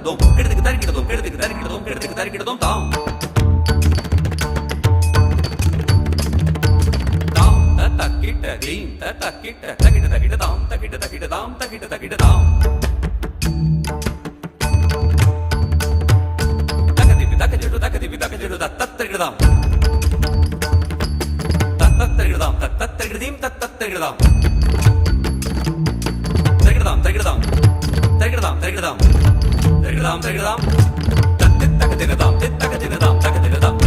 தோம் கிடதுக்கு தரிக்கிடதோம் கிடதுக்கு தரிக்கிடதோம் கிடதுக்கு தரிக்கிடதோம் தாம் தாம் தக்கிட்ட தீம் தக்கிட்ட தகிட தகிட தாம் தகிட தகிட தாம் தகிட தகிட தாம் தகதிபி தகஜிடு தகதிபி தகஜிடு தத்தரிகிடதாம் தத்தரிகிடதாம் தத்தரிகிடதீம் தத்தரிகிடதாம் தரிகிடதாம் தரிகிடதாம் தரிகிடதாம் தரிகிடதாம் தரிகிடதாம் தரிகிடதாம் தத்தித்தகதினதாம் தித்தகதினதாம் தகதினதாம்